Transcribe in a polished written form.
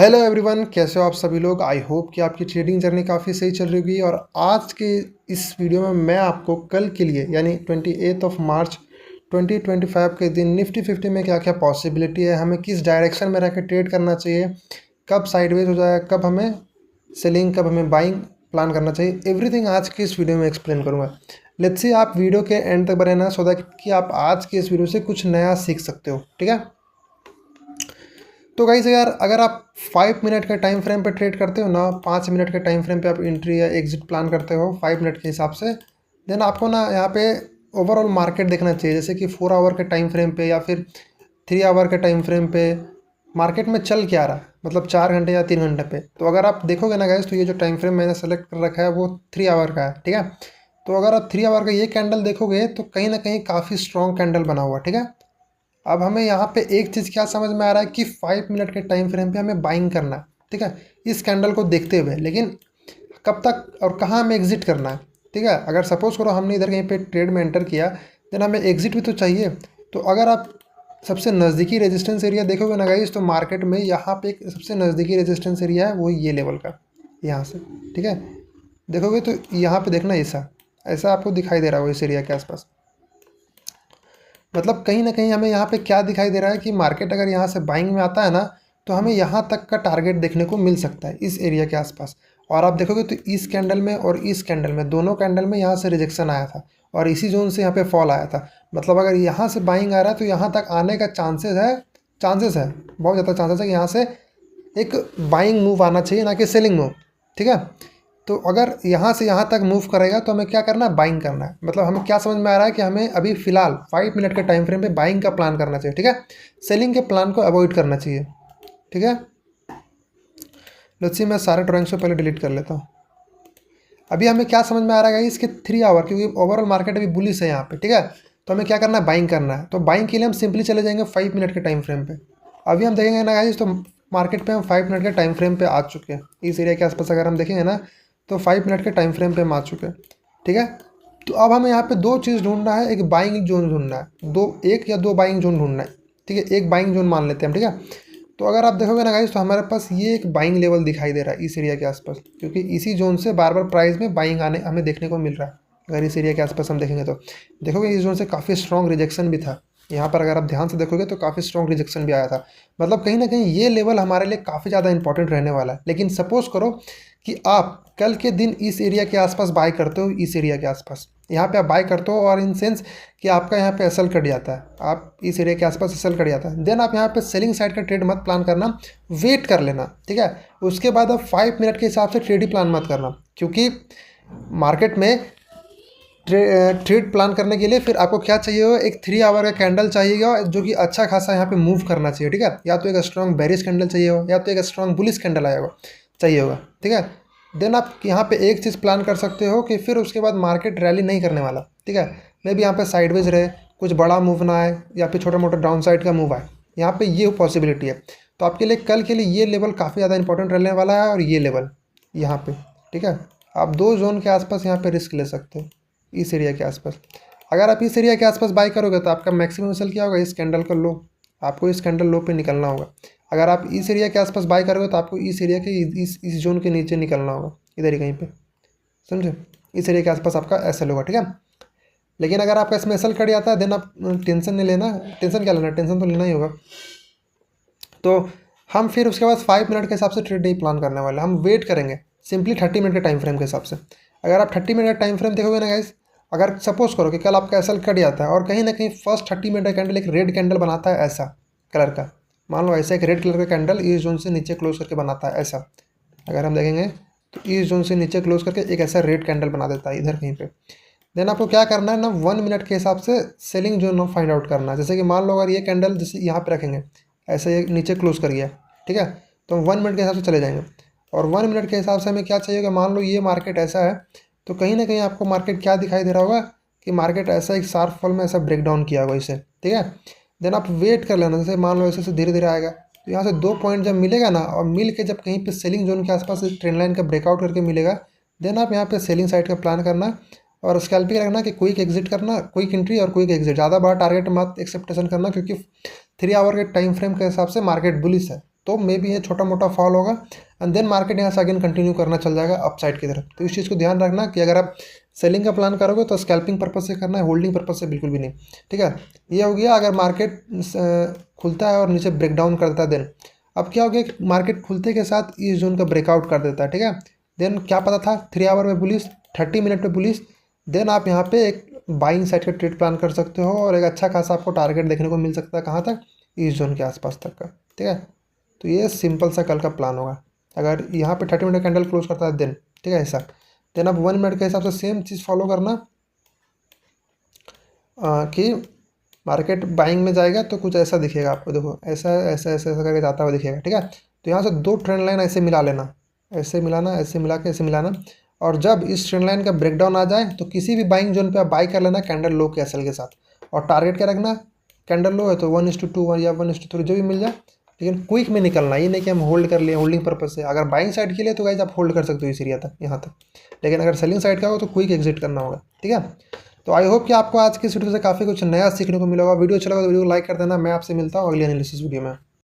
Hello everyone, कैसे हो आप सभी लोग। आई होप कि आपकी ट्रेडिंग जर्नी काफ़ी सही चल रही होगी। और आज के इस वीडियो में मैं आपको कल के लिए यानी 28 मार्च 2025 के दिन निफ्टी 50 में क्या क्या पॉसिबिलिटी है, हमें किस डायरेक्शन में रह के ट्रेड करना चाहिए, कब साइडवेज हो जाए, कब हमें सेलिंग, कब हमें बाइंग प्लान करना चाहिए, एवरीथिंग आज की इस वीडियो में एक्सप्लेन करूँगा। लेट्स सी आप वीडियो के एंड तक बने ना, सो दैट कि आप आज की इस वीडियो से कुछ नया सीख सकते हो। ठीक है, तो गाइस यार, अगर आप 5 मिनट के टाइम फ्रेम पे ट्रेड करते हो ना, 5 मिनट के टाइम फ्रेम पे आप एंट्री या एग्जिट प्लान करते हो 5 मिनट के हिसाब से, देन आपको ना यहाँ पे ओवरऑल मार्केट देखना चाहिए। जैसे कि 4 आवर के टाइम फ्रेम पे या फिर 3 आवर के टाइम फ्रेम पे मार्केट में चल क्या रहा है, मतलब 4 घंटे या 3 घंटे पे। तो अगर आप देखोगे ना गाइस, तो ये जो टाइम फ्रेम मैंने सेलेक्ट कर रखा है वो 3 आवर का है। ठीक है, तो अगर आप 3 आवर का ये कैंडल देखोगे तो कहीं ना कहीं काफ़ी स्ट्रॉन्ग कैंडल बना हुआ है। ठीक है, अब हमें यहाँ पे एक चीज़ क्या समझ में आ रहा है कि 5 मिनट के टाइम फ्रेम पे हमें बाइंग करना है। ठीक है, इस कैंडल को देखते हुए, लेकिन कब तक और कहाँ हमें एग्जिट करना है। ठीक है, अगर सपोज करो हमने इधर कहीं पे ट्रेड में एंटर किया, देन हमें एग्जिट भी तो चाहिए। तो अगर आप सबसे नज़दीकी रेजिस्टेंस एरिया देखोगे ना गाइस, तो मार्केट में यहाँ पे एक सबसे नज़दीकी रेजिस्टेंस एरिया है, वो ये लेवल का, यहाँ से। ठीक है, देखोगे तो यहाँ पे देखना ऐसा ऐसा आपको दिखाई दे रहा हो इस एरिया के आसपास। मतलब कहीं ना कहीं हमें यहाँ पे क्या दिखाई दे रहा है कि मार्केट अगर यहाँ से बाइंग में आता है ना, तो हमें यहाँ तक का टारगेट देखने को मिल सकता है इस एरिया के आसपास। और आप देखोगे तो इस कैंडल में और इस कैंडल में, दोनों कैंडल में यहाँ से रिजेक्शन आया था और इसी जोन से यहाँ पे फॉल आया था। मतलब अगर यहाँ से बाइंग आ रहा है तो यहाँ तक आने का चांसेस है, बहुत ज़्यादा चांसेस है कि यहाँ से एक बाइंग मूव आना चाहिए, ना कि सेलिंग मूव। ठीक है, तो अगर यहाँ से यहाँ तक मूव करेगा तो हमें क्या करना है, बाइंग करना है। मतलब हमें क्या समझ में आ रहा है कि हमें अभी फिलहाल 5 मिनट के टाइम फ्रेम पे बाइंग का प्लान करना चाहिए। ठीक है, सेलिंग के प्लान को अवॉइड करना चाहिए। ठीक है, लेट्स सी मैं सारे ड्राइंग्स को पहले डिलीट कर लेता हूँ। अभी हमें क्या समझ में आ रहा है इसके 3 आवर, क्योंकि ओवरऑल मार्केट अभी बुलिश है यहाँ पे। ठीक है, तो हमें क्या करना है, बाइंग करना है। तो बाइंग के लिए हम सिंपली चले जाएंगे 5 मिनट के टाइम फ्रेम पे। अभी हम देखेंगे ना गाइस, तो मार्केट पे हम 5 मिनट के टाइम फ्रेम पे आ चुके हैं। इस एरिया के आसपास अगर हम देखेंगे ना, तो 5 मिनट के टाइम फ्रेम पे हम आ चुके हैं। ठीक है, तो अब हमें यहाँ पे दो चीज़ ढूंढना है, एक बाइंग जोन ढूंढना है, एक या दो बाइंग जोन ढूंढना है। ठीक है, एक बाइंग जोन मान लेते हैं हम। ठीक है, तो अगर आप देखोगे ना गाइस, तो हमारे पास ये एक बाइंग लेवल दिखाई दे रहा है इस एरिया के आसपास, क्योंकि इसी जोन से बार बार प्राइस में बाइंग आने हमें देखने को मिल रहा है। अगर इस एरिया के आसपास हम देखेंगे तो देखोगे इस जोन से काफ़ी स्ट्रॉन्ग रिजेक्शन भी था यहाँ पर। अगर आप ध्यान से देखोगे तो काफ़ी स्ट्रॉन्ग रिजेक्शन भी आया था। मतलब कहीं ना कहीं ये लेवल हमारे लिए काफ़ी ज़्यादा इंपॉर्टेंट रहने वाला है। लेकिन सपोज करो कि आप कल के दिन इस एरिया के आसपास बाय करते हो, इस एरिया के आसपास यहाँ पे आप बाय करते हो, और इन सेंस कि आपका यहाँ पे एसएल कट जाता है, आप इस एरिया के आसपास एसएल कट जाता है, देन आप यहाँ पे सेलिंग साइड का ट्रेड मत प्लान करना, वेट कर लेना। ठीक है, उसके बाद आप 5 मिनट के हिसाब से ट्रेड ही प्लान मत करना, क्योंकि मार्केट में ट्रेड प्लान करने के लिए फिर आपको क्या चाहिए हो, एक 3 आवर का कैंडल चाहिएगा जो कि अच्छा खासा यहाँ पे मूव करना चाहिए। ठीक है, या तो एक स्ट्रॉन्ग बेरिश कैंडल चाहिए हो, या तो एक स्ट्रॉन्ग बुलिश कैंडल आएगा चाहिए होगा। ठीक है, देन आप यहाँ पे एक चीज़ प्लान कर सकते हो कि फिर उसके बाद मार्केट रैली नहीं करने वाला। ठीक है, मे भी यहाँ पे साइडवेज रहे, कुछ बड़ा मूव ना आए, या फिर छोटा मोटा डाउन साइड का मूव आए, यहाँ पे ये पॉसिबिलिटी है। तो आपके लिए कल के लिए ये लेवल काफ़ी ज़्यादा इंपॉर्टेंट रहने वाला है, और ये लेवल यहाँ पे। ठीक है, आप दो जोन के आसपास यहाँ पे रिस्क ले सकते हो, इस एरिया के आसपास। अगर आप इस एरिया के आसपास बाय करोगे तो आपका मैक्सिमम सेल क्या होगा, इस कैंडल का लो, आपको इस कैंडल लो पे निकलना होगा। अगर आप इस एरिया के आसपास बाय करोगे तो आपको इस एरिया के इस जोन के नीचे निकलना होगा, इधर ही कहीं पे, समझे। इस एरिया के आसपास आपका एसएल होगा। ठीक है, लेकिन अगर आपका इसमें एसएल कट जाता है, देन आप टेंशन नहीं लेना। टेंशन क्या लेना, टेंशन तो लेना ही होगा। तो हम फिर उसके बाद 5 मिनट के हिसाब से ट्रेड नहीं प्लान करने वाले, हम वेट करेंगे सिंपली 30 मिनट के टाइम फ्रेम के हिसाब से। अगर आप 30 मिनट का टाइम फ्रेम देखोगे ना गाइस, अगर सपोज करो कि कल आपका एसएल कट जाता है और कहीं ना कहीं फर्स्ट 30 मिनट का कैंडल एक रेड कैंडल बनाता है ऐसा कलर का, मान लो ऐसा एक रेड कलर का कैंडल इस जोन से नीचे क्लोज करके बनाता है ऐसा। अगर हम देखेंगे तो इस जोन से नीचे क्लोज करके एक ऐसा रेड कैंडल बना देता है इधर कहीं पे। देन आपको क्या करना है ना, 1 मिनट के हिसाब से सेलिंग जोन फाइंड आउट करना है। जैसे कि मान लो अगर ये कैंडल जैसे यहाँ पे रखेंगे, ऐसे ये नीचे क्लोज कर गया, ठीक है, तो हम 1 मिनट के हिसाब से चले जाएंगे। और 1 मिनट के हिसाब से हमें क्या चाहिए, मान लो ये मार्केट ऐसा है, तो कहीं ना कहीं आपको मार्केट क्या दिखाई दे रहा होगा कि मार्केट ऐसा एक शार्प फॉल में ऐसा ब्रेक डाउन किया होगा इसे। ठीक है, देन आप वेट कर लेना, जैसे मान लो ऐसे से धीरे धीरे आएगा, तो यहाँ से 2 पॉइंट जब मिलेगा ना, और मिल के जब कहीं पे सेलिंग जोन के आसपास ट्रेंड लाइन का ब्रेकआउट करके मिलेगा, देन आप यहाँ पे सेलिंग साइड का प्लान करना, और स्कैल्पिंग रखना कि क्विक एग्जिट करना, क्विक एंट्री और क्विक एग्जिट। ज़्यादा बड़ा टारगेट मत एक्सेप्टेशन करना, क्योंकि 3 आवर के टाइम फ्रेम के हिसाब से मार्केट बुलिश है। तो मे बी ये छोटा मोटा फॉल होगा एंड देन मार्केट यहाँ से अगेन कंटिन्यू करना चल जाएगा अपसाइड की तरफ। तो इस चीज़ को ध्यान रखना कि अगर आप सेलिंग का प्लान करोगे तो स्कैल्पिंग पर्पज से करना है, होल्डिंग पर्पज से बिल्कुल भी नहीं। ठीक है, ये हो गया अगर मार्केट खुलता है और नीचे ब्रेकडाउन कर देता है देन। अब क्या हो गया, मार्केट खुलते के साथ इस जोन का ब्रेकआउट कर देता है। ठीक है, देन क्या पता था 3 आवर में बुलिश, 30 मिनट में बुलिश, देन आप यहाँ पे एक बाइंग साइड का ट्रेड प्लान कर सकते हो और एक अच्छा खासा आपको टारगेट देखने को मिल सकता है कहाँ तक, इस जोन के आसपास तक का। ठीक है, तो ये सिंपल सा कल का प्लान होगा। अगर यहाँ पे 30 मिनट कैंडल क्लोज करता है देन, ठीक है ऐसा, देन आप 1 मिनट के हिसाब से सेम चीज़ फॉलो करना कि मार्केट बाइंग में जाएगा तो कुछ ऐसा दिखेगा आपको, देखो ऐसा ऐसा ऐसा ऐसा करके जाता हुआ दिखेगा। ठीक है, तो यहाँ से 2 ट्रेंड लाइन ऐसे मिला लेना, ऐसे मिलाना, ऐसे मिला के ऐसे मिलाना, और जब इस ट्रेंड लाइन का ब्रेकडाउन आ जाए तो किसी भी बाइंग जोन पे आप बाई कर लेना कैंडल लो के एसएल के साथ, और टारगेट क्या रखना, कैंडल लो है तो 1:2 या 1:3 जो भी मिल जाए, लेकिन क्विक में निकलना, ये नहीं कि हम होल्ड कर लिए होल्डिंग पर्पज से। अगर बाइंग साइड के लिए तो गाइस आप होल्ड कर सकते हो इस एरिया तक यहाँ तक, लेकिन अगर सेलिंग साइड का हो तो क्विक एग्जिट करना होगा। ठीक है, तो आई होप कि आपको आज की इस वीडियो से काफ़ी कुछ नया सीखने को मिला होगा। वीडियो अच्छा लगा तो वीडियो को लाइक कर देना। मैं आपसे मिलता हूँ अगली एनालिसिस वीडियो में।